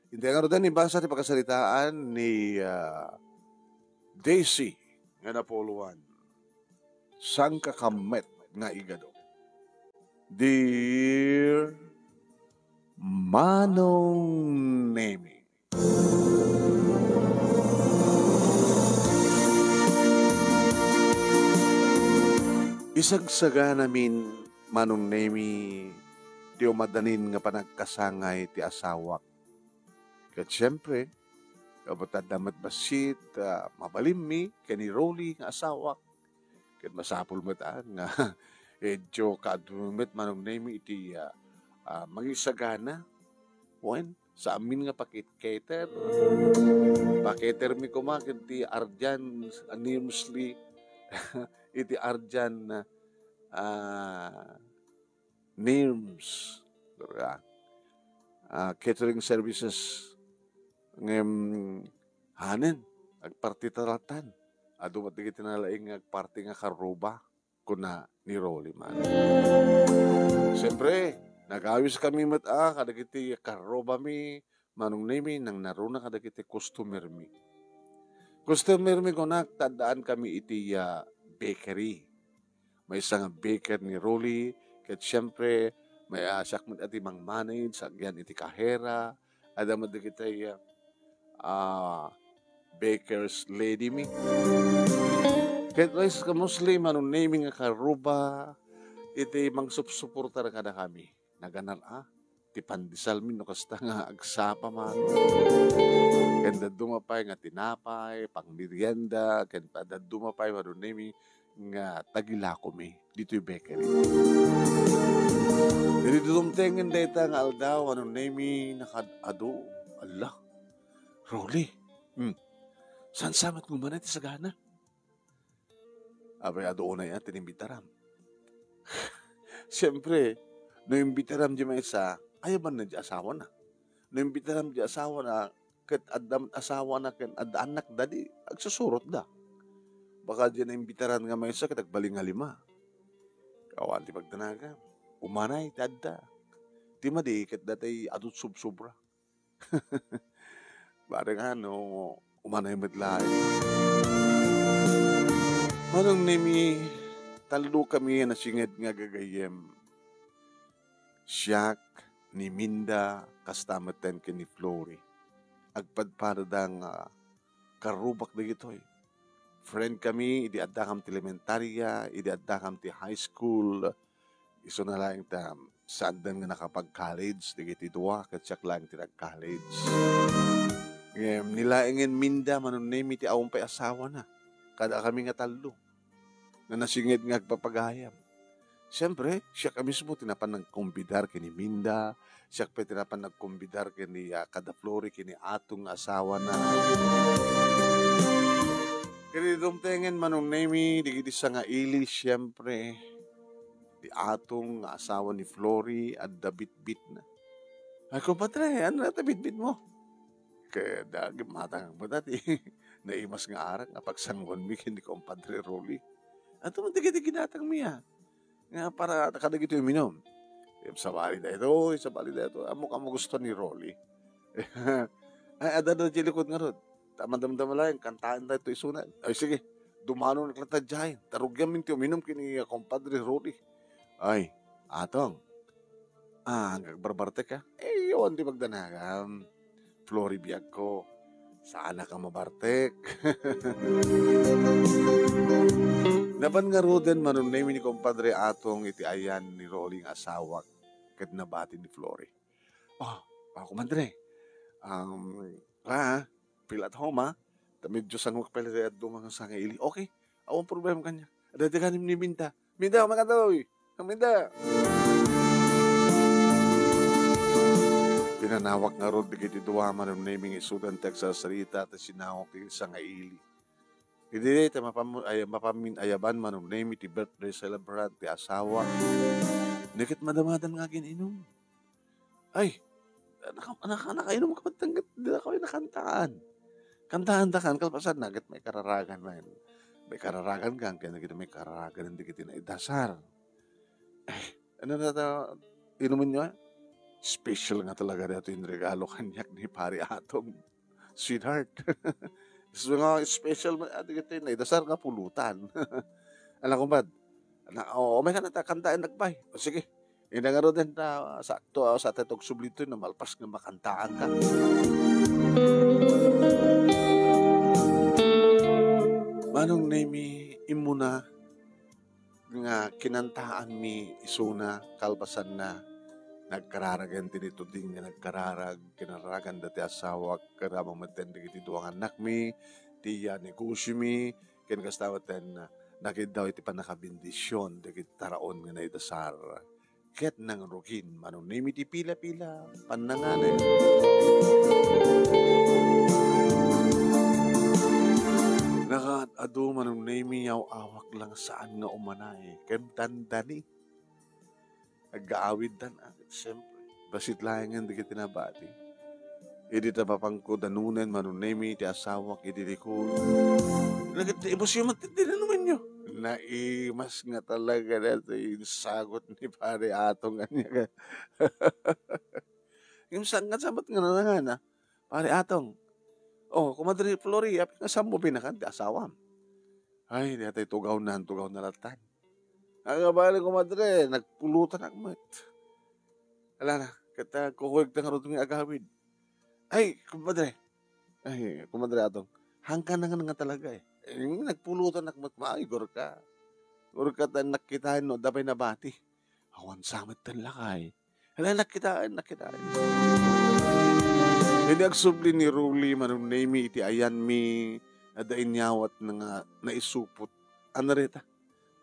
Hindi nga rin ibasa ti pagkasalitaan ni Daisy nga napuluan. Sang kakamet nga igado. Dear Manong Nemi. Isagsaga namin Manong Nemi ti umadanin nga panagkasangay ti asawak. Kat siyempre, kabatad damat basit, mabalim mi, kani Rolly nga asawak. Kat masapul mataan nga, edyo kadumit Manong Nemi iti mangisagana. Wen, sa amin nga pakit-cater. Pakiter mi kumakin ti Arjan anonymously iti Arjan names. Catering services ngem hanen agparti talatan. Adu mati tinalaing agparti nga karuba kuna ni Rolly man. Siyempre, nagawis kami kadagiti karoba mi, Manong Nemi, nang naruna kadagiti customer mi. Customer mi kunak, tandaan kami iti bakery. May isang baker ni Rolly, kat siyempre, may asak mo ati mang manage, agyan iti kahera, adamad na kita baker's lady mi. Kat rice ka mostly, Manong Nemi nga karuba, iti mang supsuportar kada kami. Naganar ti pandisal mi no kasta nga agsapa man. Kanda dumapay nga tinapay, pang merienda, kanda dumapay Manong Nemi nga tagilako mi dito yung bakery. Dito dumtengen data nga aldaw Manong Nemi nakadado. Allah, Rolly, saan samat gumanay ti sagana? Abay ado na yan, tinimbitaram. Siyempre, no imbitaram di may isa, ayaban na di asawa na. No imbitaram di asawa na, kat adam asawa na, kat anak dadi, agsusurot da. Baka di na imbitaran nga may isa, kat agbaling nga lima. Kawan ti pagdanaga, umanay, tadda. Ti madi, kat datay adut subsobra. Barang umanay madlaay. Manong Nemi, talo kami na singed nga gagayem. Siyak ni Minda kastamatan ke ni Flory. Agpadparadang karubak na gito'y. Friend kami, idi addakam ti elementarya, idi addakam ti high school. Iso na lang saan nga nakapag-college, digiti duwa, katsyak lang ti nag-college. Nilaingin Minda, Manong Nemi, ti awang pa'y asawa na. Kada kami nga talo na nasingid nga agpapagayam. Siyempre, siya ka mismo tinapan nagkumbidar kini Minda, siya pa tinapan nagkumbidar kini kada Flory, kini atong asawa na. Kini dumtengen Manong Nemi, digiti sa nga ili, siyempre, di atong asawa ni Flory at dabit-bit na. Ay, kumpadre, ano na tabit-bit mo? Kaya matang mo dati. Naimas nga arak nga pagsangwan mi kini kumpadre Rolly. At tumagigiti ginatang miya. Nga para nakadagito yung minom. Sa bali na ito. Amo ka mo gusto ni Rolly. Ay, adado di likod nga ron. Tamandam-dam lang, kantaan tayo ito isunan. Ay, sige, dumano naklatadyahin. Tarugyan min tiyo minom kini kumpadre Rolly. Ay, atong. Hanggang barbartek ka. Yun, di magdanagam. Flory biyag ko. Sana ka mabartek. Napan nga roden Manong Nemi ni kumpadre atong iti ayan ni Rolly nga asawak kat nabati ni Flory. Kumadre. Feel at home Medyo sangwak pala at dumang sa ili. Okay, awang problema kanya. Adadaganim ni Minda. Minda, makataw. Minda. Pinanawak nga ron digiti duwa Manong Nemi nga isudan Texas sarita at sinawak ti sa nga ili. Hindi mapamin ayaban Manong Nemi ti birthday celebrant ti asawa. Nikit madamadan nga gininom. Ay, nakainom ka matanggat. Hindi na kami nakantaan. Kantahan ta kan kalpasan nagit may kararagan man. May kararagan kang kaya nagit may kararagan hindi kita na idasar. Ano na ta inumin nyo? Special nga talaga dito yung regalo kanyak ni pare atong sweetheart. So nga special man ati kiti na dasar nga pulutan. Alam ko bad. May ka na ta kantaan nagbay. O sige. Ina nga ro din ta sakto sa tetog sublito na malpas nga makantaan ka. Manong name imuna nga kinantaan mi isuna kalbasan na nagkararagan tinito ding nga nagkararag kinaragan dati asawa karamang maten digiti duang anak mi tiya negosyo mi ken kastawatan na nakid daw iti panakabindisyon digiti taraon nga naidasar ket nang rugin manong nimi ti pila-pila pananganen. Nakat adu manong nimi yaw awak lang saan nga umanay ken tandani aggaawid dan agad siyempre basit layangan di kita nabati idi ta papangko danunan manunemi ti asawak idi ko nagit ibos yung matitinanuman nyo naimas nga talaga nato yung sagot ni pare atong kanya ka yung sangat sabat nga na na pare atong kumadri Flori apit nga sambo pinakan ti asawam ay di atay tugaw na latan. Ang abali ko madre, nagpulutan ang mat. Ala na, kata kukulig na nga rin agawid. Ay, kumadre. Ay, kumadre atong. Hangka na nga talaga eh. Nagpulutan ang mat, maigor ka. Gor ka tan nakitaan no, dabay na bati. Awan samat tan lakay. Ala, nakitaan. Hindi agsubli ni Ruli, manong name iti ayan mi, adain nyawat na nga naisupot. Ano rita?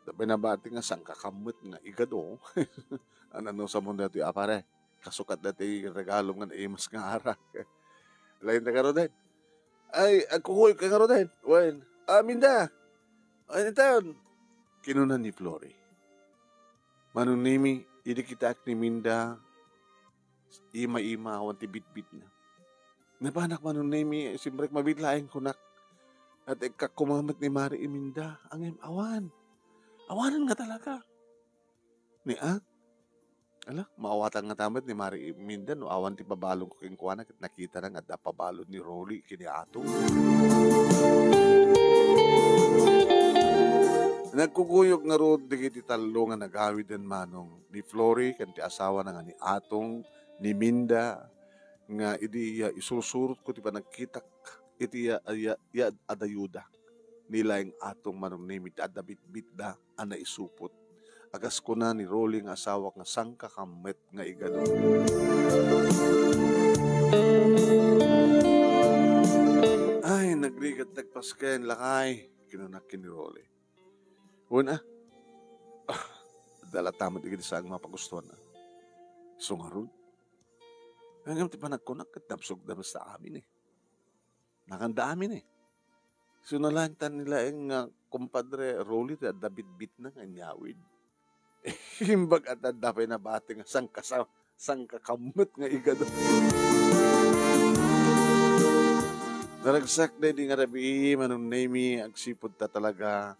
Binabati nga sang kakamot nga igado. Ano sa mundo dati apare. Kasukat dati regalo nga naimas nga ara. Lain na karo din. Ay, agkukuy ka karo din. Wen, minda. Ay, taon. Kinunan ni Flori. Manunimi, idi kita ni Minda. Ima-ima, awan ti bit-bit na. Napanak manunimi, simbrek mabitlaing kunak. At ikakumamat ni Mari Iminda. Ang awan. Awanan nga talaga. Ni ala, maawatan nga tamat ni Mari Minda no awan ti pabalong ko king kuana ket nakita na nga da pabalon ni Rolly kini ato. Nagkukuyog nga ro digiti talo nga nagawid den manong ni Flori ken ti asawa na nga ni Atong ni Minda nga idi isusurot ko ti panagkitak iti ya adayuda. Nilaing atong manong nimit adabit-bit da ana isupot. Agas ko na ni Rolling asawak nga sangka kamet nga igano. Ay, nagrigat nagpasken lakay. Kinunakin ni Rolly. Una, dala tama digit sa ang mapagustuhan na. Sungarod. Hanggang ti panagkunak at napsog damas sa amin eh. Nakanda amin eh. So nalantan nila yung kumpadre Rolly at dabit-bit na nga nyawid. Himbag at dapay na bati nga sang kakamot nga igado. Naragsak na di nga rabi manong name agsipod ta talaga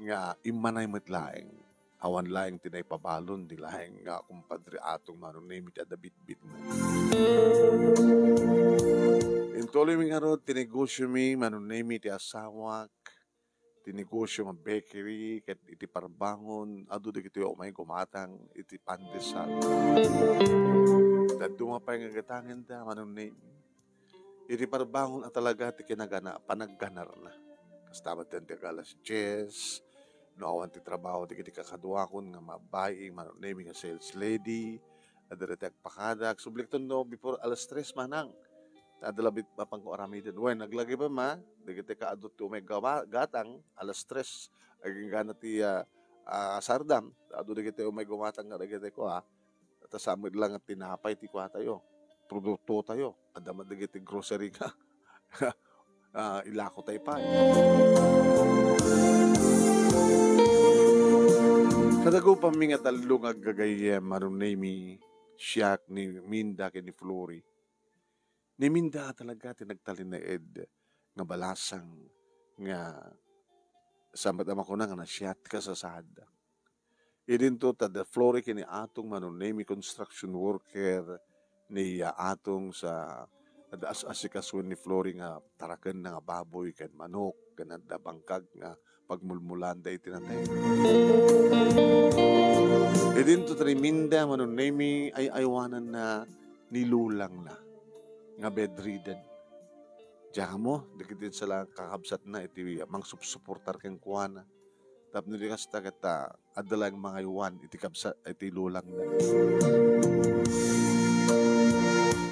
nga imanay matlaeng. Awan laeng tinay pabalon di laeng nga kumpadre atong manong name at dabit-bit na. Intuloy mi nga ro, tinegosyo mi, manunemi ti asawak, tinegosyo nga bakery, ket iti parbangon, adu di kito may gumatang, iti pandesal. Daduma pa nga gatangin da, manunemi. Iti parbangon at talaga ti kinagana, panagganar na. Kastabat yan ti agalas 10, no awan ti trabaho, ti kiti kakaduakon nga mabaying, manunemi nga sales lady, adaretek pakadak, sublikton no, before alas 3 manang. Adalabit pa pang arami din. Wen, naglagi pa ma, digiti ka adot ti umay gatang, alas 3, aging gana ti sardam, ado digiti umay gumatang nga digiti ko at samid lang at tinapay ti kwa tayo, produkto tayo, adama digiti grocery ka, ilako tayo pa. Kadago pa mi nga talo nga gagayem, marunay mi siyak ni Minda ken ni Flori. Ni Minda talaga tinagtalin na ed nga balasang nga sambat ama ko na nga nasyat ka sa sada. Idin to ta the Flori kini atong manunemi construction worker ni atong sa asikasun ni Flory nga taraken na nga baboy ken manok ken adda bangkag nga pagmulmulan da itinatay. E din to treminda manon nemi ay aywanan na nilulang na nga bedridden. Diyan mo, dikit sa lang kakabsat na iti mang supsuportar ken kuana. Tap nili kasta kata adalang mga iwan iti kabsat iti lulang na.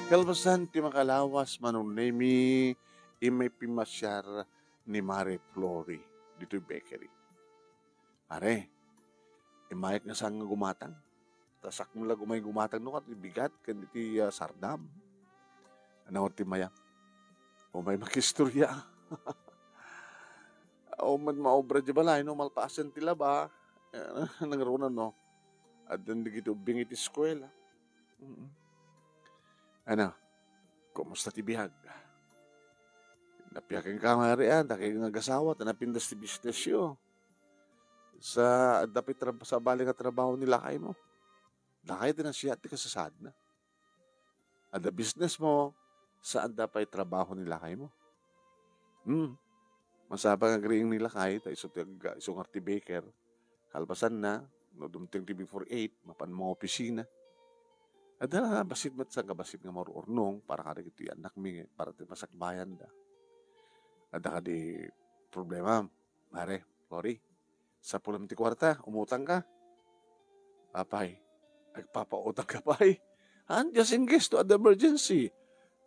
Kalbasan ti makalawas manon nemi imay pimasyar ni Mare Flory dito bakery. Are, imayat nga saan nga gumatang. Tasak mo lang gumay gumatang no kat bigat kan iti sardam. Ano ti maya? O may makistorya. O man maobra di balay no malpaasan ti laba. Nangarunan no. At dan digito bingit eskwela. Ano? Kumusta ti bihag? Napiyakin ka nga riyan, daki nga gasawa, tanapindas ti business yo. Sa dapit sa bali nga trabaho nila kay mo. Lakay din ang siya ti kasasad na. Ada business mo, saan dapat trabaho nila kay mo? Masabang agreeing nila kay, isong arti baker, kalbasan na, no dumting ti before 8, mapan mga opisina. Ada basit mat sa kabasit nga marurnong, para kada ito anak mi, para ti masakbayan da. Ada ka di problema, Mare, Flory, sa pulam ti kwarta, umutang ka. Papay, nagpapautang ka pay. Just in case to an emergency.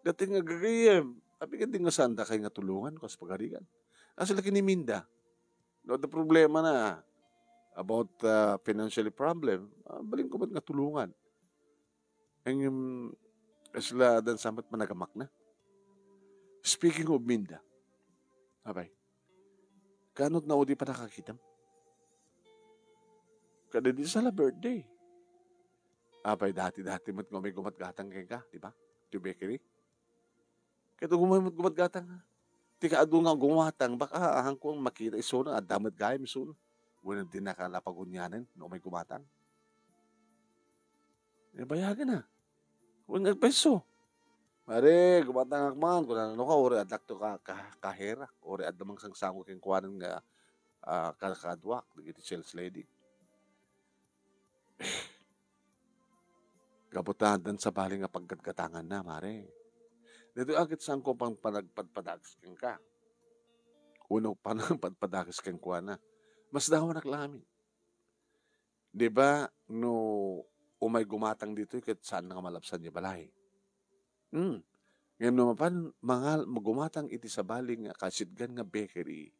Dating nga gagayem. Tapi ka din nga sanda kay nga tulungan ko sa pagarigan. Kasi laki ni Minda. No, the problema na about financially problem. Baling ko ba't nga tulungan? Ang yung sila dan samat managamak na. Speaking of Minda. Abay. Kanot na o di pa nakakitam? Kada di sa la birthday. Abay, dati-dati mo't may gumatgatang kay ka, di ba? Di bakery. Kaya may gumatgatang ha. Tika ado nga gumatang, baka ahang kong makita iso na, damat gayam iso na. Wala din nakalapagunyanan, no may gumatang. E bayagan na. Wala nagpeso. Mare, gumatang akman, kung ano ka, ori adlak to kahera, ori adlamang sangsango keng kuwanan nga kakadwak, nagiti sales lady. Gabutahan sa bali nga paggatgatangan na, Mare. Dito agit saan ko pang panagpadpadags keng ka. Uno pa nang padpadags keng kuha na. Mas daw naklamin. Di ba, no umay gumatang dito, kahit saan nga malapsan niya balay. Ngayon naman, mga gumatang iti sa bali nga kasidgan nga bakery,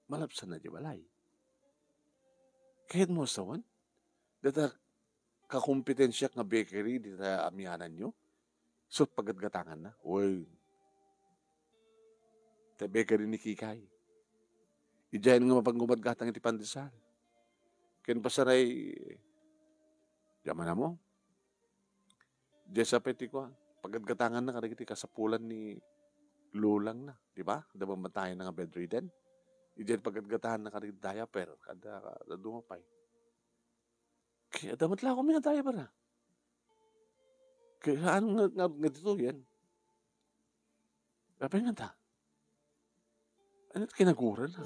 malapsan na niya balay. Kahit mo sawan, dito kakumpetensya nga bakery di ta amyanan nyo. So, pagatgatangan na. Uy, ta bakery ni Kikay. Ijayan nga mapanggumadgatang iti pandesal. Ken pasaray, yaman na mo. Diyan sa peti ko, pagatgatangan na kada iti kasapulan ni lulang na. Di ba? Kada mamatayan na nga bedridden. Ijayan pagatgatahan na kada diaper. Kada dumapay. Kaya damat lang ako minataya pa na. Kaya saan nga dito yan? Kapag nga ta? Ano't kinaguran na?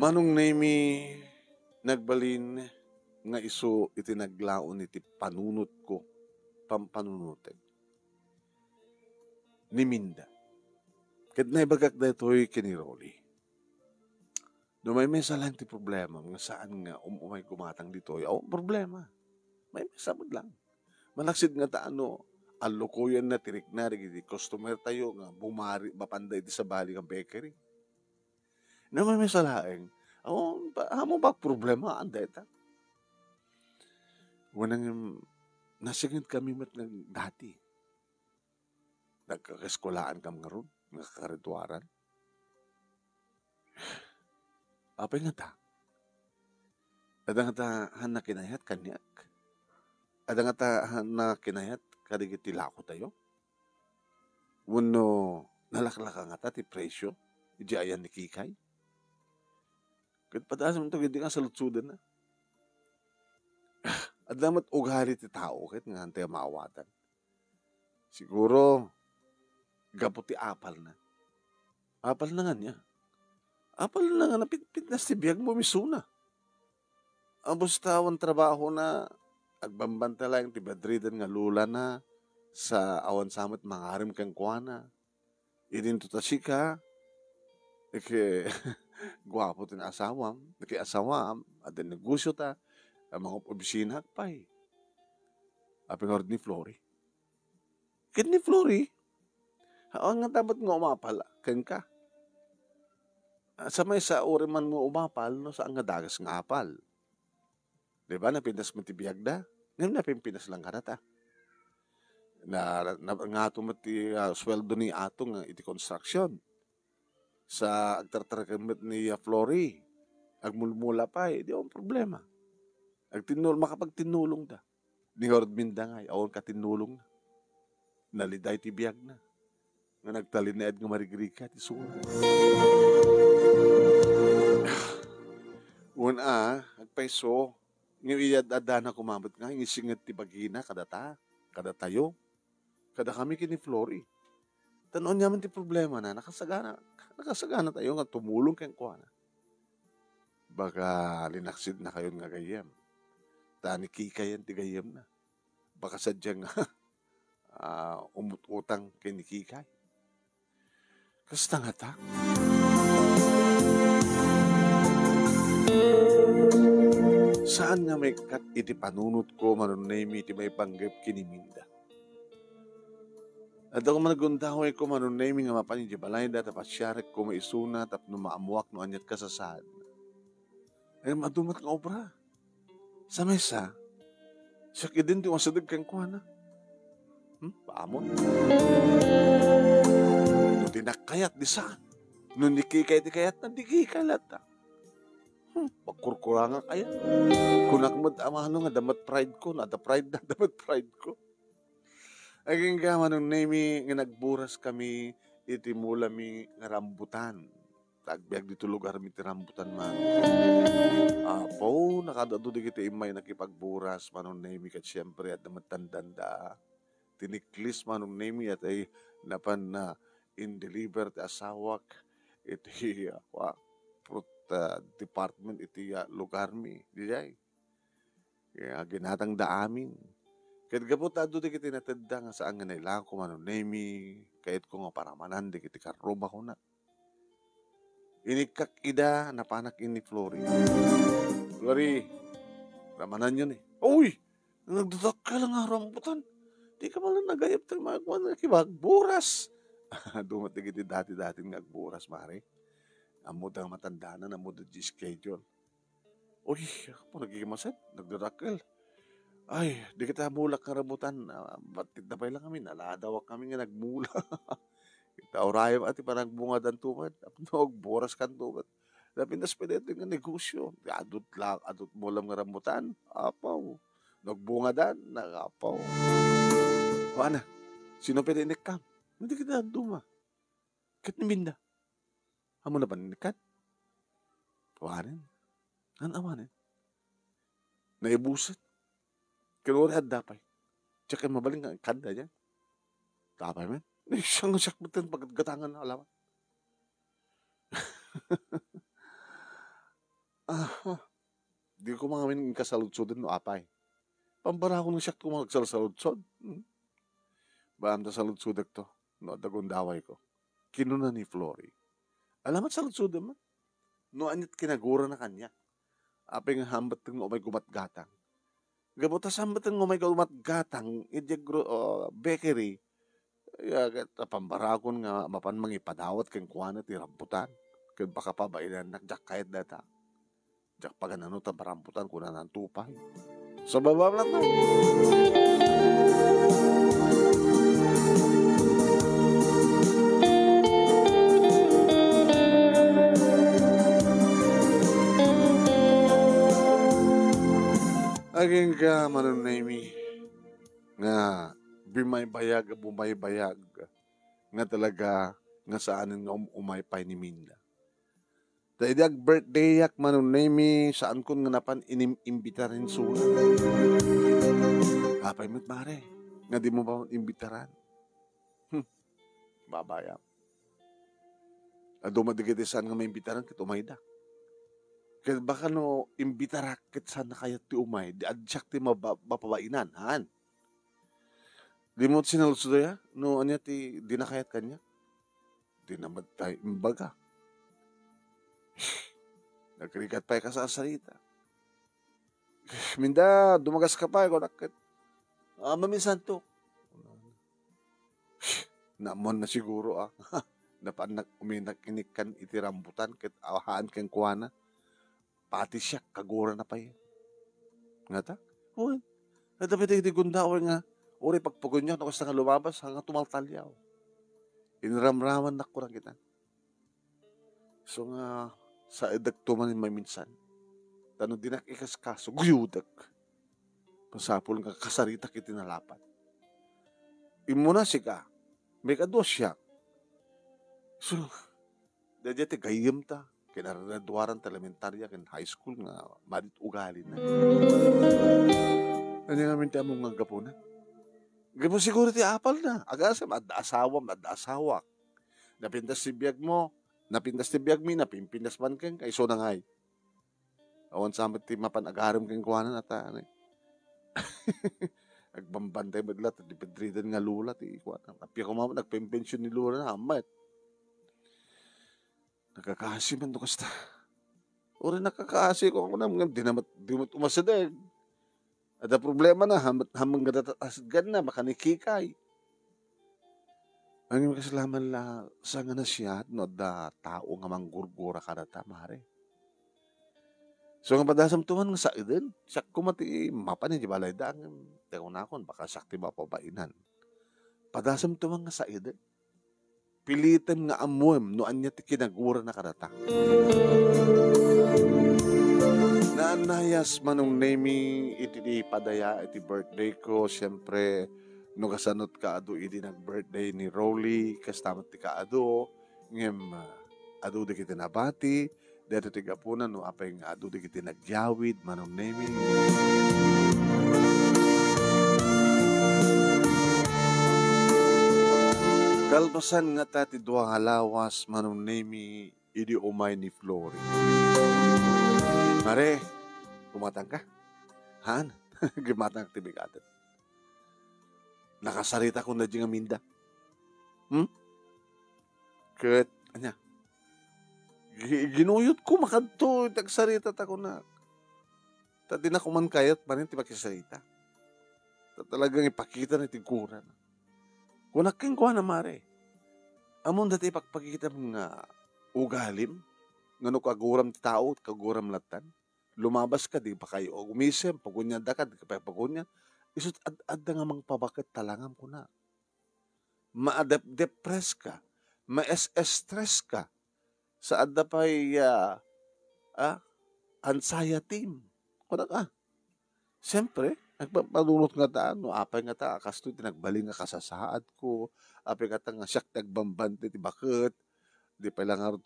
Manong nemi nagbalin nga iso iti naglaon iti panunot ko, pampanunutin. Ni Minda. Kat naibagak na ito'y kiniroli. No may salang ti problema, nga saan nga umay gumatang dito, problema. May sabod lang. Malaksid nga taano, alukuyan na, tirik na, di customer tayo, nga bumari, mapanday di sa bali ng bakery. No may salaeng, mo ba problema, anday ta? Wanang, nasigit kami mat ng dati. Nagkakaskolaan kam nga ron, nagkakaridwaran. Apay nga ta? Ada nga ta na kinayat kanyak? Ada nga ta na kinayat kadigiti lako tayo? Wano nalaklaka nga ta ti presyo? Iji ayan ni Kikay? Ket padaas man 'to, hindi nga salutsudan na. Adlamat ugali ti tao ket nga hantay maawatan. Siguro, gapu ti apal na. Apal na nga niya. Apal na nga napitpit na si biyag mo misuna. Ang bustawan trabaho na agbambanta lang ti badridan nga lula na sa awan samot mangarim kang kuana. Idin to tasika, ike gwapo tin asawam, ike asawam, at den negosyo ta, ang mga opisina pay. Aping ni Flory. Kit ni Flory, ang nga dapat nga umapal, ken ka. Sa may sa uri man mo umapal, no, sa nga dagas nga apal. Diba, napindas mo ti biyag da? Ngayon napimpinas lang ka na ta. Nga tumati sweldo ni atong iti construction. Sa agtartarakamit ni Flory, agmulmula pa di ang problema. Makapagtinulong da. Ni Hord Mindangay, awon ka tinulong na. Naliday ti biyag na. Nga nagtalinaed nga marigriga ti sura. Una, agpaiso, ngayon iyadadana kumamot nga, isingat ti bagina, kada tayo, kada kami kini Flory. Tanon naman ti problema na, nakasagana tayo nga tumulong kayong kuwana. Baka linaksid na kayo nga gayem. Tani kikayan ti gayem na. Baka sadyang umututang kay ni kikay. Kasta nga ta? Saan nga may kat iti panunot ko manunaymi iti may panggap kiniminda. At ako managundahoy ko manunaymi nga mapanin di balay da tapat syarek ko maisuna tap no maamuak no anyat kasasad. Ay madumat nga obra. Sa mesa, siya kidin di masadag kang kuha na. Paamon. No tinakayat di saan. No nikikay di kayat na di kikalat ta. Pagkurkura nga kaya. Kung akmad amano nga damat pride ko, nada pride na damat pride ko. Aging gaman nung nami nga nagburas kami iti mula mi nga rambutan. Tagbiag dito lugar mi ti rambutan man. Apo, nakadado di kita imay nakipagburas manong nami kat siyempre at damat tandanda. Tiniklis manong nami at ay napan na in-deliver ti asawak iti department iti lugar mi. Dijay. Kaya ginatang da amin. Kahit gabutado di kiti natanda nga saan nga nailang ko manon nemi, kahit ko nga paramanan di kiti karoba ko na. Inikak ida napanak ini Flory. Flory, ramanan yun eh. Uy! Nagdadak ka lang nga rambutan. Di ka malang nagayap tayo mga kibagburas. Dumat di kiti dati-dati nga agburas, mare. Amod ang matanda na, amod ang schedule. Uy, ako nagigimasan, nagdarakil. Ay, di kita mulak na ramutan. Ba't titapay lang kami, naladawak kami nga nagmula. Kita orayam ati parang bunga dan tumad. Apnog, boras kan tumad. Napindas pa dito nga negosyo. Adot lang, adot mulam nga ramutan. Apaw. Nagbunga dan, nagapaw. O ana, sino pwede inikam? Hindi kita duma. Kit niminda. Amo na ba nikat? Wanin. Awanin. Naibusit. Kinuri at dapay. Tsaka mabaling ang kanda niya. Dapay man. Siyang sakbutan paggatangan na alaman. Di ko mga min kasaludsodan no apay. Pambara ko ng siyak ko magsalsaludsod. Baam ta saludsodak to. No, dagundaway ko. Kinuna ni Flory. Alamat saludsodan man. No, anyat kinagura na kanya. Aping hambat ng umay gumatgatang. Gabuta sambat ng umay gumatgatang, idyagro bakery, pambarakon nga mapan mangipadawat kang kuwana ti rambutan. Kaya baka pabailan nakjak kahit data. Jak paganano ta barambutan kuna ng tupay. Sa baba na to. Aging ka manunaymi nga bumay bayag nga talaga nga saanin nga umaypay ni Minda. Dahil ag birthday yak manunemi saan kun nga napan inimbita rin suna. Apay mo't mare, nga di mo ba imbitaran? Babaya. Ado madigiti saan nga maimbitaran kit umay da. Kaya baka no imbitara kit saan na kayat ti umay, di adyak ti mapabainan, han? Di mo sinalsudo ya? No, anya ti di na kayat kanya? Di naman tayo imbaga. Nagkrikat pa ka sa sarita. Minda, dumagas ka pa, konakit. Maminsan to. Namon na siguro Napan uminak-inikan iti rambutan kit awahaan keng kuwana. Pati siya, kagura na pa yun. Nga ta? Uy, nadapat iti gunda o nga. Uri pagpugon niya, nakas nga lumabas, hanggang tumaltalyaw. Inramraman na kurang kita. So nga, sa edag tumanin may minsan. Tanong dinak ikas kaso, guyudag. Pasapol nga kasarita kiti nalapan. Imuna si ka, may kados siya. So, dadya ti gayem ta, kinaraduaran ta elementarya, kin high school nga, madit ugali na. Ano nga minti among mga gapunan? Gamo siguro ti apal na. Agasam, ad-asawak. Napintas ti biyag mo, napintas ti biyag mi, napimpindas man keng, kay so nangay. Awan sa ti mapan agaram keng kuwanan at agbambantay maglat, at dipedridan nga lula, ti kuwanan. Apya ko mama, nagpimpensyon ni lula na, amat. Nakakasi man to kasta. Uri nakakasi ko ako na, di mo umasadag. Ada problema na, hamang gadatasgan na, baka nikikay. Ang kasalaman la, sa nga na siya, no, da tao nga manggurgura ka na tamare. So nga padasam tuman nga sa idin, siya kumati mapan di balay da, teko na akon, baka sakti mapabainan. Padasam tuman nga sa idin. Pilitan nga amuem, no anya ti kinagura na kadata. Naanayas manong nemi iti di padaya iti birthday ko, siyempre no kasanot ka ado iti nag-birthday ni Rolly, kastamat ti ka ado, ngem ado di kiti nabati, dito ti gapunan no apay nga ado di kiti nagyawid manong nemi. Kalpasan nga tati duwang halawas manong nemi idi umay ni Flory. Mare, kumatang ka? Han? Gimatang ka tibigatin. Nakasarita ko na di nga minda. Kat, anya? Ginuyot ko makadto, tagsarita ta ko na. Tati na kuman kayat pa rin ti makisarita. Talagang ipakita na tiguran. Kunaking kuha na mare. Amon dati ipagpakita mga ugalim, nga no kaguram ti tao, kaguram latan. Lumabas ka, di pa kayo, o gumisem, pagunyan da ka, di ka pa pagunyan. Isot ad-ad nga mang pabakit talangam ko na. Ma-depress ka, ma-stress ka, sa adda pa'y anxiety. Kuna ka. Siyempre, nagpapadulot nga ta, no, apay nga ta, kasto tinagbaling nga kasasaad ko, apay nga ta nga siyak nagbambante ti bakit, di pa lang arot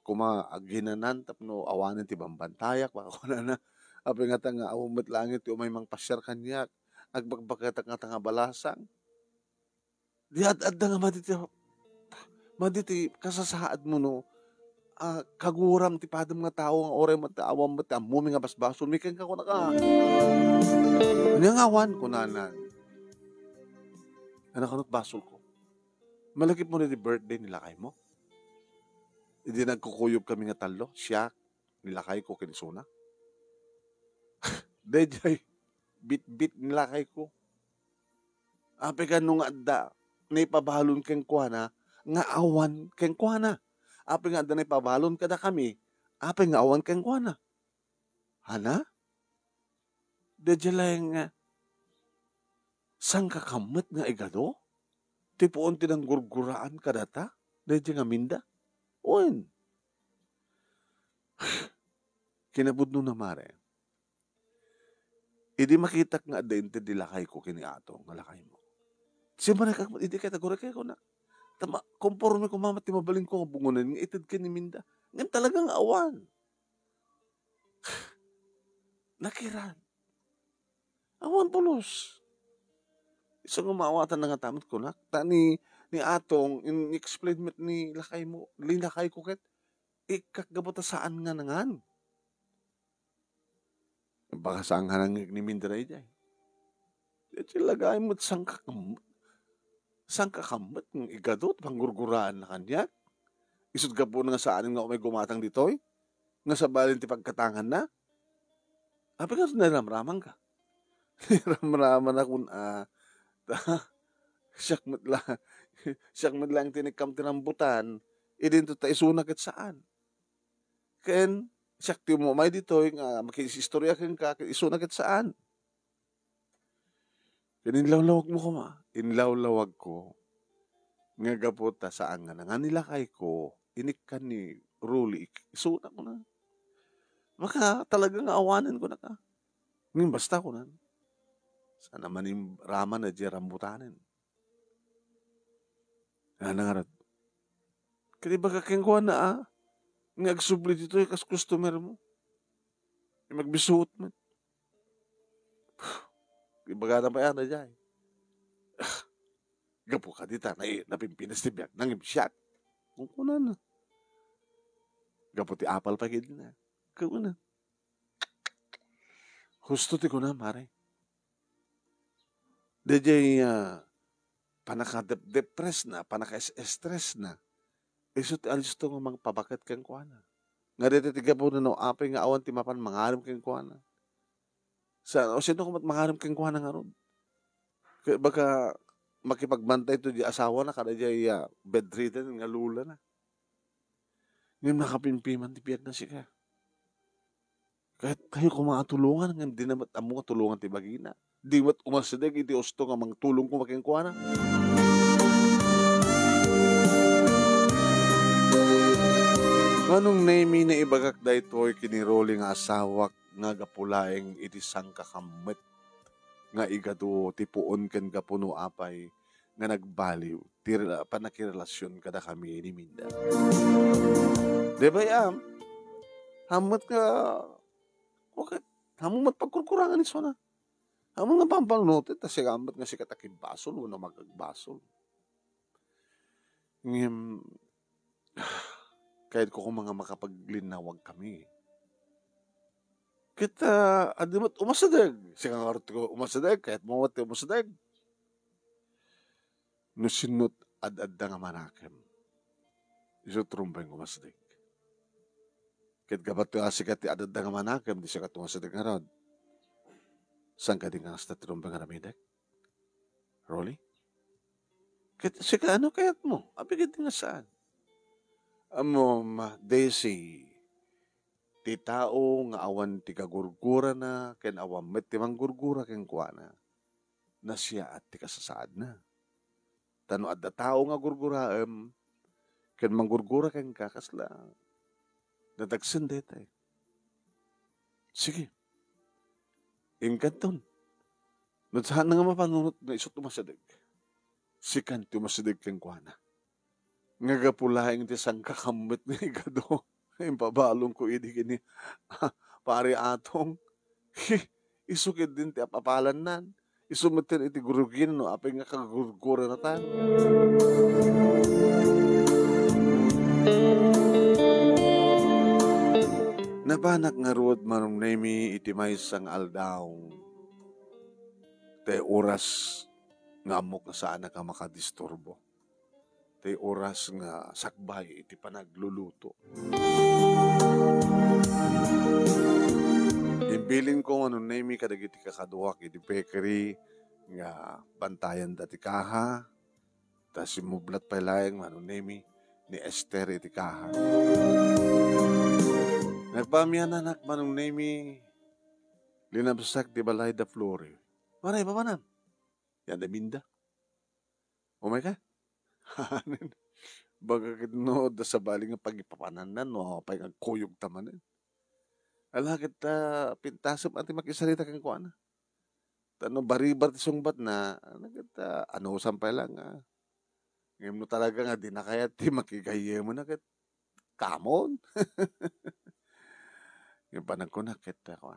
aginanan, tapno awanin ti bambantayak, baka kuna na, apay nga ta nga awumot langit, ti umay mang pasyar kanyak, agbagbagat nga ta nga balasang, di ad-ad nga maditi kasasaad mo no, kaguram ti padam nga tao nga oray matawam mo ti amumi nga basbason, mikan ka kuna ka. Nangawan ko nanan. Anak kanot basol ko. Malagip mo na di birthday nilakay mo. Hindi nagkukuyog kami nga talo. Siya, nilakay ko kinisuna. Dejay, bit-bit nilakay ko. Ape ka nung adda, naipabalon keng kuana, nga awan keng kuana. Ape nga adda naipabalon ka na kami, ape nga awan keng kuana. Hana? Dejay nga, sang kakamot nga igado? Tipuon tinang gurguraan ka data? Dejay nga minda? Oin. Kinabudno na mare. Idi makita nga adente di lakay ko kini ato, nga lakay mo. Siya man idi kaya tagura kaya ko na. Tama, komporme ko mamat mabaling ko nga bungunan, nga itid ka ni minda. Ngayon talagang awan. Nakiran. Awan pulos. Isang umawatan na nga tamot ko na. Ni atong, in-explain mo ni lakay mo. Linakay ko ket. Ikakgabot saan nga nangan. Baka saan nga nang ni Mindaray jay. Lagay mo't sangkakamot ng igadot, panggurguraan na kanya. Isod ka po nga saan nga may gumatang ditoy. Nga sa balin ti pagkatangan na. Apa ka naramraman ka? Naramraman akong siyak mo't lang tinikam tinambutan. Idin to ta isunag at saan. Ken, siyak ti mo may ditoy nga makisistorya ken ka isunag at saan. Inlawlawag mo ko ma. Inlawlawag ko. Nga gapota saan nga nga nilakay ko. Inikan ni Ruli. Isuna ko na. Baka talagang awanan ko na ka. Ngayon basta ko na. Sana man yung raman na di rambutanin. Nangarad. Kaya baka kengkuha na nga agsubli dito yung kas customer mo. Yung magbisuot mo. Ibaga na pa yan na dyan. Gapo ka dita, napimpinas ti biyak, nangimsyak. Kung kuna na. Gapo ti apal pa gid na. Kung na. Husto ti ko na, mare. Dejay panaka-depress na, panaka-stress na. Iso ti alis to nga magpabakat kang kuana. Nga dito ti gapo na no, apay nga awan ti mapan, mangarim kang kuana. O sino kung mangarim kang kuana nga ron? Baka makipagbantay to di asawa na kada di bedridden nga lula na. Ngayon nakapimpiman ti piyat na siya. Kahit kayo kumakatulungan nga di naman amo nga tulungan ti bagina. Di mat umasideg iti usto nga mangtulong ko makingkuha na. Anong name na ibagak da ito'y kiniroli nga asawak nga gapulaeng iti sangkakammet nga igado tipuon ken gapuno apay nga nagbaliw panakirelasyon kada kami ni Minda. Diba yam? Hamot nga okay, hamot pagkurkurangan iso na. Hamot nga pampanunotit ta siya hamot nga si katakin basol o na magagbasol. Kahit ko kung mga makapaglinawag kami. Kita, adimat umasadeg. Siya nga karot ko umasadeg, kahit mawat umasadeg. No sinut ad-ad nga manakem. Iso trumbay umasadeg. Kahit kapat nga sikat ad-ad nga manakem, di siya katumasadeg nga rod. Saan ka din nga nasta trumbay nga ramideg? Rolly? Kahit siya ano kayat mo? Abigit nga saan? Daisy, ti tao nga awan ti kagurgura na, ken awan met ti manggurgura ken kuana, na siya at ti kasasaad na. Tano at da tao nga gurguraem, ken manggurgura ken kakasla, nadagsen detay. Sige, inkanton. Nadsahan na nga mapanunot na iso tumasadig. Sikan tumasadig ken kuana. Nga gapulaing ti sangkakammet ni igado. Yung pabalong ko idi kini pare atong. Isukid din ti apapalan nan. Isumitin iti gurugin no apay nga kagurgura na tan. Nabanak nga ruod manong nemi iti may sang aldaw. Te oras nga amok na saan ka makadisturbo. Tay oras nga sakbay iti panagluluto. Imbilin ko ano name kadagiti kakaduak iti bakery nga bantayan dati kaha tas simublat pa laeng ano name ni Esther iti kaha. Nagpamiyan anak manong name linabsak di balay da flore. Maray pa manan? Yan da Minda. Umay ka? Baga no da sa bali nga pagipapananan no pay kuyog tamanen. Ala kita pintasop ati makisalita kang kuana. Tano baribar ti sungbat na kita ano sampay lang ngem no talaga nga di na kaya ti makigayem mo na ket kamon. Yung panagkunakit ako.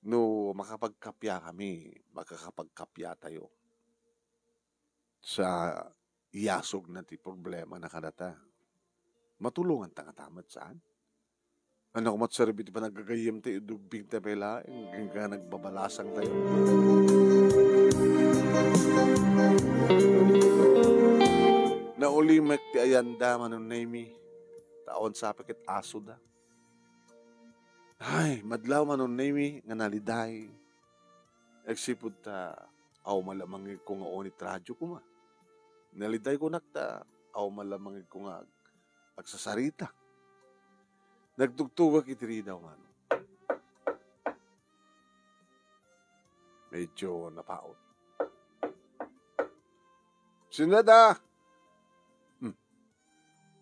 No, makapagkapya kami, makakapagkapya tayo sa iyasog na ti problema na kadata. Matulungan ta nga tamat saan? Ano ko matsarap iti panagagayim tayo, dugbing tayo pala, hanggang ka nagbabalasang tayo. Naulimek ti ayanda manunaymi, taon sa pakit aso da. Ay, madlaw manunaymi, nga naliday. Eksipod ta, aw malamang ko nga onit radyo ko ma. Naliday ko nakta, aw malamang ko nga agsasarita. Nagtugtugak itiri daw man. Medyo napaot. Sinada!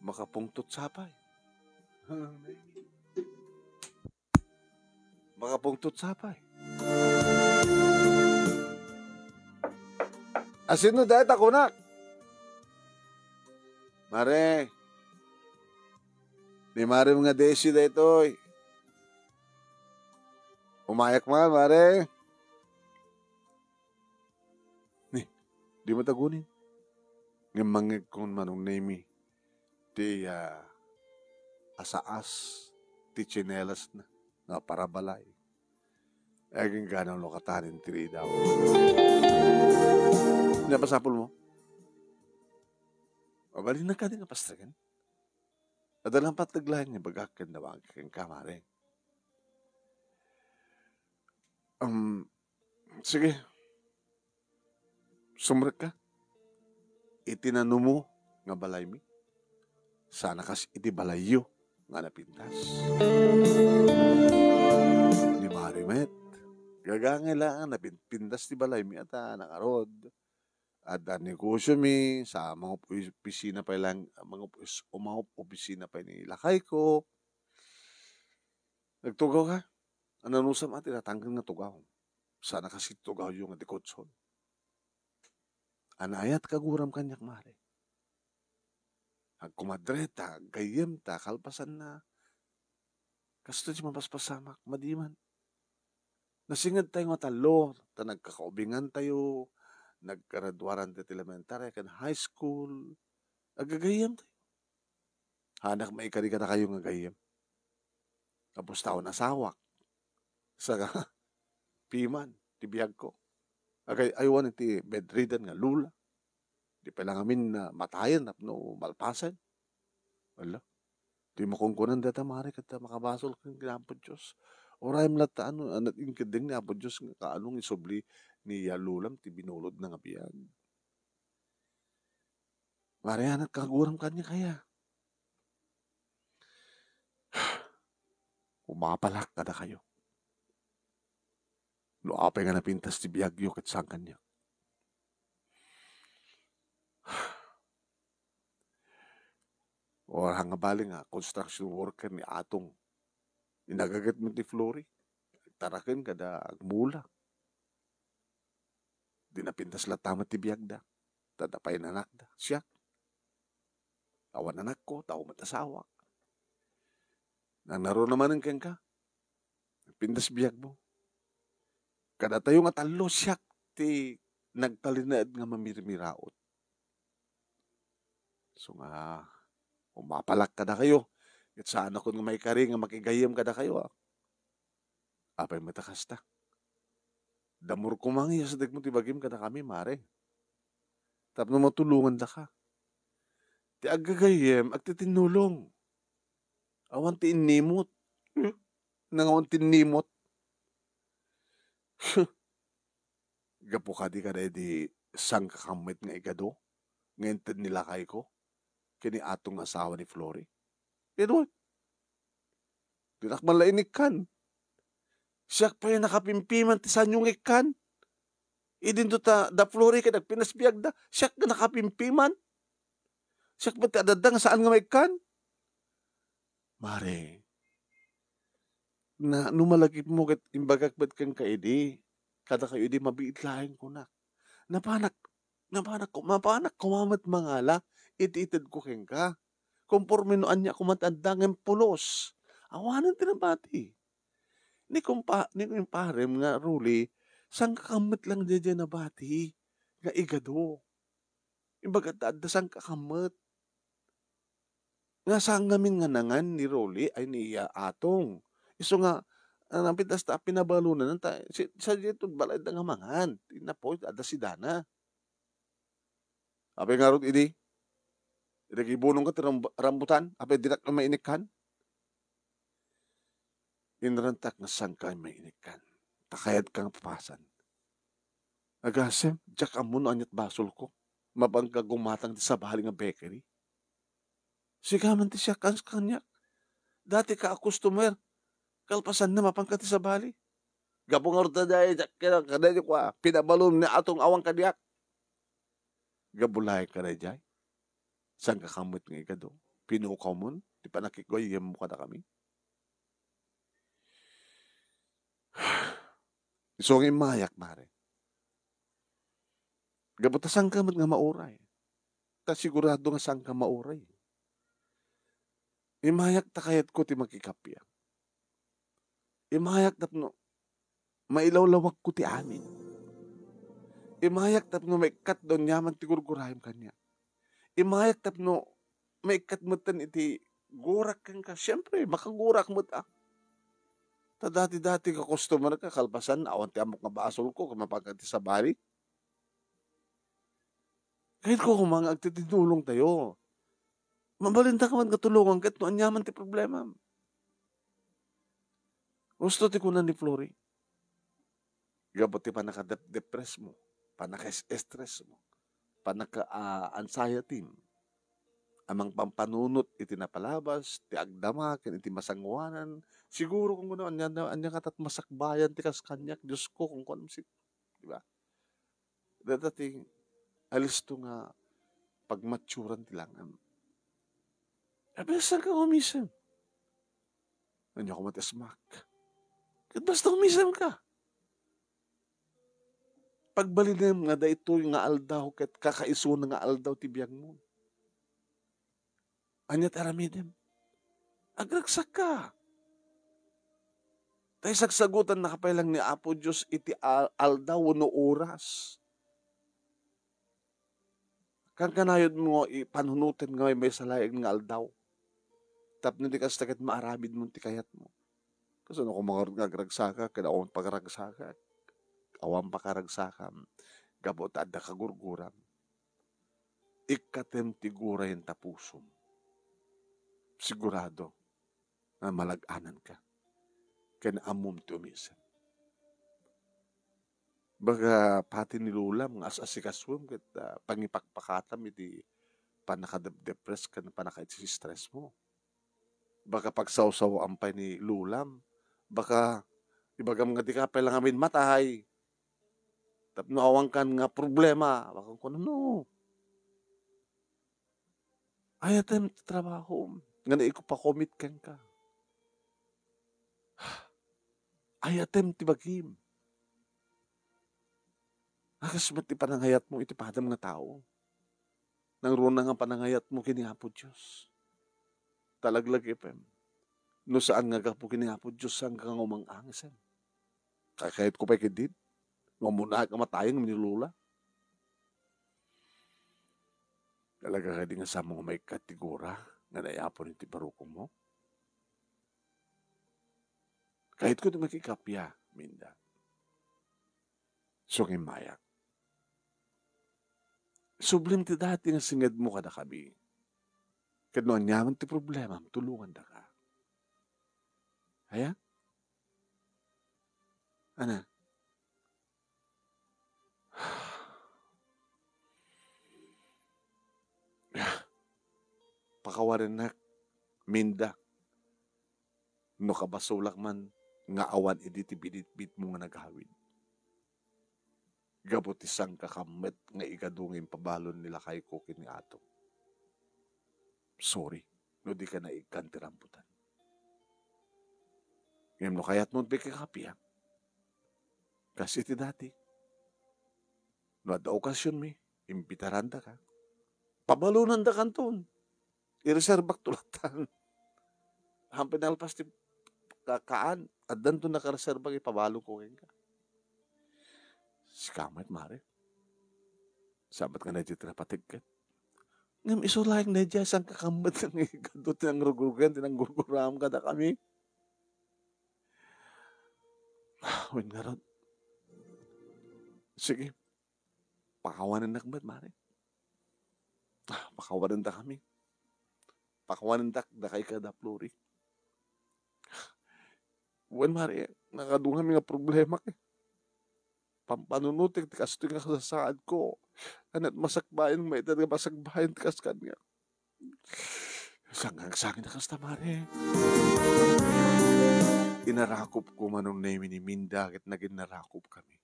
Makapungtot sapay. Makapungtot sapay. Sino dahil takunak? Mare, ni Mare mga desi da ito'y. Umayak man, Mare. Di mo tagunin. Ng mangig kong manong name ti asaas, ti chinelas na parabalay. Aging ganang lokatanin tiri daw. Napasapol mo? Mabalin na ka din nga pastragan. Adalang pataglahan niya bagakan na wag kang kamare. Sige. Sumrek ka. Itinano mo nga balay mi. Sana kas iti balayo nga napintas. Ni Marimet. Gagangailangan napintas ti balay mi at nakarod. At negosyo mi sa mga opisina pa lang, mga opisina pa ni lakay ko. Nagtugaw ka? Ananusam at tinatanggal nga tugaw. Sana kasi tugaw yung atikotson. Anayat kaguram kanyak mare. Agkumadreta, gayem ta, kalpasan na. Kasto di mapaspasamak, madiman. Nasingad tayo nga talo, ta nagkakaubingan tayo, nagkaradwaran tayo elementary, kan high school, agagayem tayo. Hanak maikari ka na kayo nga gayem. Tapos tao nasawak. Sa piman, tibiyag ko. Agay aywan iti bedridden nga lula. Di pa lang amin na matayan no malpasan. Wala. Di makungkunan data mare kata makabasol kang ginapod Diyos. Oray mlata ano anat inkadeng ni Apo Diyos nga kaanong isubli ni yalulam ti binulod na nga biyag. Mare anak kaguram kanya kaya. Umapalak kada kayo. No apay nga napintas ti biyagyo kat saan kanya. O nga baling nga, construction worker ni Atong. Inagagat mo ti Flory. Tarakin kada agmula. Di napintas latamat ti biyagda. Tadapay na anak da. Siya. Awan anak ko, tao matasawak. Nang naroon naman ang ka. Pintas biyag mo. Kada tayo nga talo siya ti nagtalinaad nga mamirmiraot. So nga, umapalak kada kayo. At saan ako nga may kari nga makigayam kada kayo. Apay matakas ta. Damor kumangi sa dagmo ti bagim kada kami, mare. Tapno matulungan da ka. Ti agagayem, agtitinulong. Awan ti inimot. Nangawan ti inimot. Gapo ka di kada di sang kakamit nga igado. Ngayon nilakay ko. Kini atong asawa ni Flory. Edward. Dinakman lainik kan. Siya pa yung nakapimpiman ti sanyong ikan. Idin to ta da Flory kay nagpinasbiyag da. Siya ka nakapimpiman. Siya pa ti adadang saan nga may ikan. Mare. Na numalagip mo kat imbagak ba't kang kaidi. Kada kayo di mabiitlahin ko na. Napanak kumamat mangala. Ititid ko keng ka. Kumporme no anya kumatandang pulos. Awanan ti nabati. Ni kumparem nga Ruli, sang kakamot lang dyan nabati. Nga igado. Imbaga da sang kakamot. Nga sang ngamin nga nangan ni Ruli ay ni Atong. Iso nga, ang pitas ta pinabalunan ta sa dito balay da nga mangan. Tinapo ada si Dana. Apay nga rod idi. Nagibunong ka ti rambutan. Apay dinak na mainikkan. Inrantak na sang ka mainikkan. Takayad kang papasan. Agasem, jak amun anyat basol ko. Mabangga gumatang sa bahali nga bakery. Sigaman ti siya kanyak. Dati ka customer. Kalpasan na mapangka ti sa bahali. Gapong arta dahil, kada ko pinabalon ni atong awang kadiyak. Gabulay ka na dyan. Sang kakamot nga igado. Pinukaw mo, di pa nakikoy, mo ka na kami. So, ang imayak, mare. Gabuta sang kamot nga mauray. Ta sigurado nga sang ka mauray. Imayak takayat ko ti makikapya. Imayak tapno mailawlawak ko ti amin. Imayak tapno maikat doon yaman ti gurgurahim kanya. Imayak tapno maikat mo tan iti gurak kang ka. Siyempre, makagurak mo ta. Ta dati-dati ka customer ka, kalpasan, awan ti amok nga basol ko, kamapagkat sa bali. Kahit ko kung mga agtitinulong tayo, mabalinta ka man katulungan kahit no anyaman ti problema. Gusto ti kunan ni Flory. Gabot ti panaka-depress mo, panaka-stress mo, panaka-anxiety mo. Amang pampanunot iti napalabas, ti agdama, iti masangwanan. Siguro kung ano, anya katat masakbayan ti kas kanyak, Diyos ko, kung ano si, di ba? Dati, alis to nga pagmatsuran ti langam. Saan ka umisem? Nandiyo ko matismak. Kat basta umisem ka. Pagbalinem nga da ito yung nga aldaw, kat kakaiso na nga aldaw ti biyang mo. Anyat aramidem. Agragsak ka. Tayo sagsagutan na kapailang ni Apo Diyos iti aldaw no oras. Kang kanayod mo ipanunutin nga may salayag ng aldaw. Tapno di kas tagat maaramid mo ti kayat mo. Kasi no kung mga nagragsaka, kada awan pagaragsaka, awan pakaragsaka, gabot adda kagurguram. Ikatem tigura yung tapusom. Sigurado na malaganan ka. Kaya amum ti umisem. Baga pati nilulam, nga as-asikaswam, kat pangipakpakatam, iti panaka-depress ka, panaka-stress mo. Baka pagsawsaw ampay ni lulam, baka ibagam nga di ka lang amin matay. Tapno awang kan nga problema, baka kung ano. Ayatem trabaho, nga na ikupakomit ken ka. Ayatem ti bagim. Akas ba't ti panangayat mo, iti padam nga tao. Nang runa nga panangayat mo, kinihapo Diyos. Talaglag ipem. No saan nga kapo kinihapo Diyos, saan ka nga umang-angisan. Kahit ko pa ikidid, mamuna ka matayang minilula. Talaga ka di nga sa mga may katigura, nga nayapon iti barukong mo. Kahit ko di makikapya, minda. Sungin mayak. Sublim ti dati nga singad mo kada kabi. Kano anyaman ti problema, tulungan da ka. Haya? Ana? Pakawarin na, minda. No kabasulak man, nga awan iti bit mo nga naghawid. Gabot isang kakamit nga ikadungin pabalon nila kay kukin ni ato. Sorry, no di ka na ikanti rambutan. Ngayon no kaya't mo pikikapi ha. Kasi iti dati. No ada okasyon mi, imbitaran da ka. Pabalunan da kanton. I-reserve tulatan. Hampir nalpas ti kakaan at danto nakareserba ipabalo ko ka. Sikamat mare. Sabat nga na dito patig ka. Ngam iso laing na dyan sang kakambat ng ikadot ng rugugan, tinanggurguram ka na kami. Win nga ron. Sige, pakawanan na kamat mare. Pakawanan ta kami. Pakawanan ta kay kada Flori. Wan mare, nakadungan mi nga problema kay. Pampanunutik tikas ito nga kasasaad ko. Anat masakbayan, may ito nga masakbayan tikas kanya. Sanggang na kasta mare. Inarakop ko manong name ni Minda kit naging narakop kami.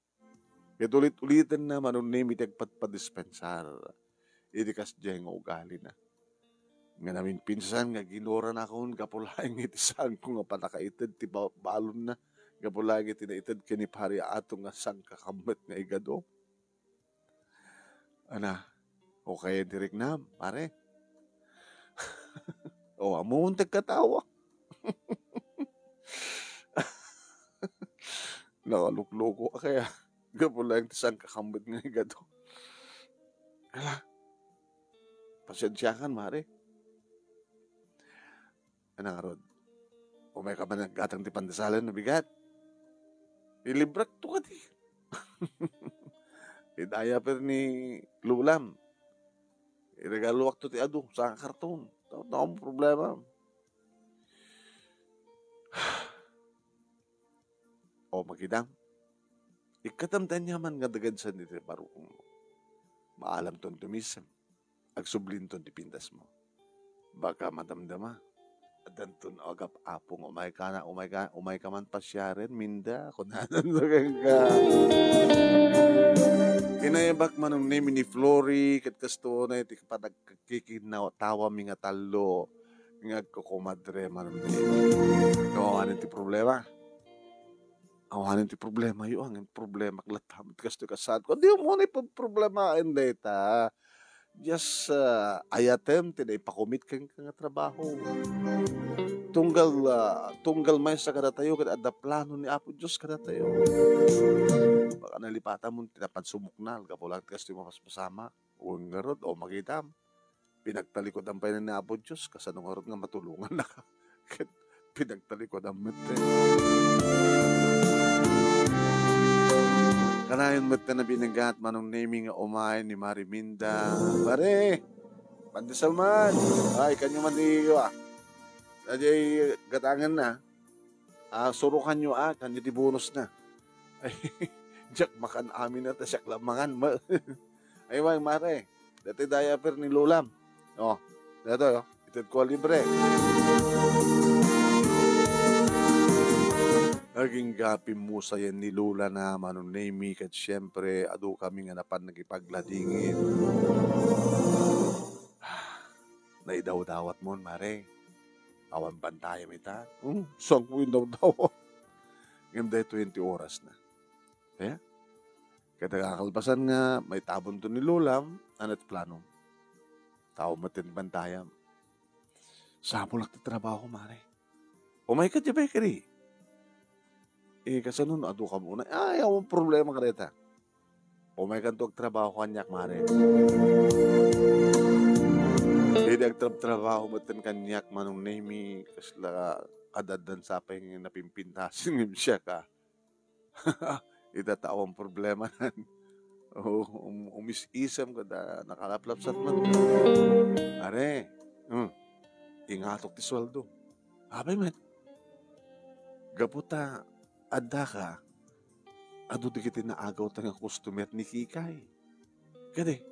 Kaya ulit-ulitan na manong name itagpatpadispensar. Iti kas dyan nga ugali na. Nga namin pinsan nga ginora na akong kapulaing itisan ko nga panakaitid ti balon na. Kapulaing itinaitid kinipari ato nga sang kakambat nga igado. Ana, okay direk na, pare. O, amuhon tagkatawa. Nakalukloko kaya kapulaing tisang kakambat nga igado. Ala, pasensyakan, mare. Ano nga rod? Umay ka ba naggatang ti pandasalan na bigat? Ilibrak to ka di. Idaya per ni Lulam. Iregalo wakto ti ado sa karton. Taon na akong problema. O magidang. Ikatamtan niya man nga dagad sa nito parang maalam ton tumisam. Agsublin ton ti pintas mo. Baka madamdama. Danton agap apong umay ka man pasyaren minda kunanan ka. Inayabak man ang name ni Flori kat kasto na iti kapadag kikinaw tawa mi nga talo nga kukumadre man ang name. Awanin ti problema. Awanin ti problema yu ang problema klatam kasto kasad ko. Di mo ni problema en data. Just ayatem tinay pakumit kang nga trabaho. Tunggal may sa kada tayo kada ada plano ni Apo Diyos kada tayo. Baka nalipatan mo tinapansumuknal kapulang kasi mo paspasama o ngarod o magitam. Pinagtalikod ang painan ni Apo Diyos kasi nung ngarod nga matulungan na ka. Pinagtalikod ang mete. Kanayon mete na binanggat manong naming nga umay ni Mariminda. Pare, pandesal man. Ay, kanyo man di Ajay gatangan na. Surukan nyo kanyo di bonus na. Ay, jak makan amin na tasyak lamangan. Ay, wang mare. Dati diaper ni Lulam. Oh, dito itid ko libre. Naging gapi mo sa yan ni Lula na manong name kat syempre ado kami nga napan nagipagladingin. Naidaw-dawat mo, mare. Awan bantaya mita. Saan ko yung daw-daw? Ngayon dahil 20 oras na. Kaya? Kaya kakalbasan nga, may tabon to ni Lulam, anat plano. Tao matin bantaya. Saan mo lang trabaho, mare? O may ka di bakery? Kasi nun, ado ka muna. Ay, awang problema ka rita. O may kantog trabaho kanyak, mare. Hindi agtrab-trabaho matin kanyak manong name kasla kadadan sa pa yung napimpintasin ng siya ka. Itatawang problema nan. Umis-isam ka da nakalaplapsat man. Are, ingatok ti sweldo. Abay man, gaputa, adda ka, ado di kita naagaw tanga customer ni Kikay. Kade,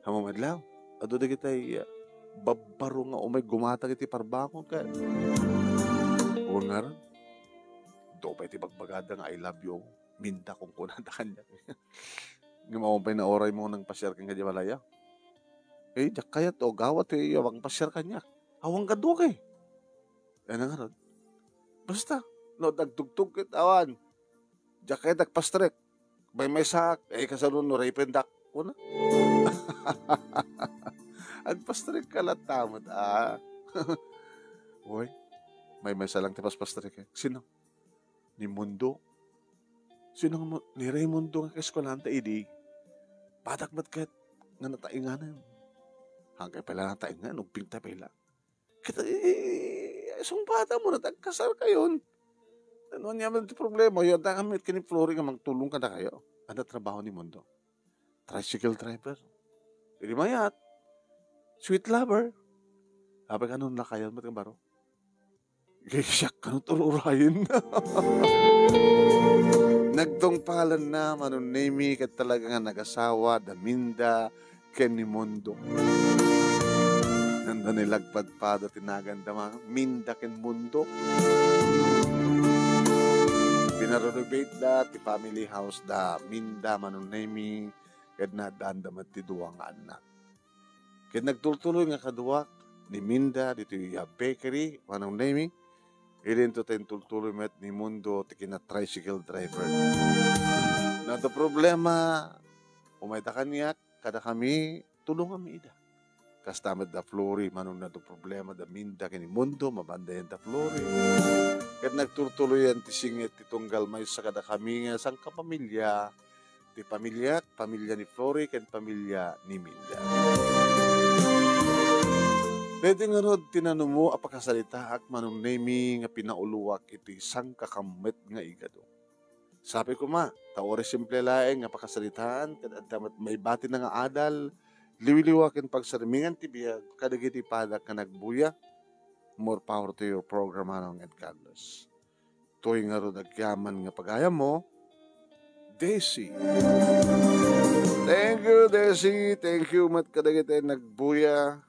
hamamadlaw, ado di kita babaro nga umay gumatag iti parbako ka. Huwag nga rin. Do pa iti bagbagada nga I love you. Minta kung kunanda kanya. Nga maumpay na oray mo nang pasyar kang kadiwalaya. Jak kaya to, gawat awang pasyar kanya. Awang kadwa kay. Yan nga rin. Basta, no, dagtugtug kit awan. Jak kaya dagpastrek. May sak, kasalun no, ripendak. Una. Agpastrik ka lang tamad. Uy, may salang tipas pastrik eh. Sino? ni Mundo. Sino nga ni Raymundo nga kaskolanta idi, patak ba't kat nga natainganan. Hanggang pala nataingan, ugping tapila. Kita, isang bata mo, natagkasar kayon. Ano niya man ito problema? Yung kami kini Flory nga magtulong ka na kayo. Ano trabaho ni Mundo? Tricycle driver. Hindi mayat. Sweet lover. Sabi ka nung nakayan mo itong baro. Gaysak ka nung tururayin na. Nagtungpalan na manunemi kat talaga nga nag-asawa, daminda, ken ni Mundo. Nanda nilagpadpada tinaganda mga minda ken Mundo. Pinarenovate da ti family house da minda manunemi ket nadanda mat ti duwa nga anak. Ket nagtultuloy nga kaduak ni Minda dito yung bakery manunemi. Ilin to tultuloy met ni Mundo ti kina tricycle driver. Na to problema, umayta kaniyak, kada kami, tulungan mi ida. Kastamad da Flory, manong na to problema, da Minda kini Mundo, mabandayan da Flory. Kat nagtuloy yan ti singit, ti tunggal may sa kada kami nga sang kapamilya, ti pamilya ni Flory, ken pamilya ni Minda. Pwede nga rod tinanong mo apakasalita ak manong nemi nga pinauluwak iti sang kakammet nga igado. Sabi ko ma, taore simple laeng nga pakasalitaan, kadamat may bati na nga adal, liwiliwakin pagsarimingan ti biyag, kadagiti padak nga nagbuya, more power to your program anong Ed Carlos. Tuwing nga rod agyaman nga pagayam mo, Daisy. Thank you, Daisy. Thank you, mat kadagiti nagbuya.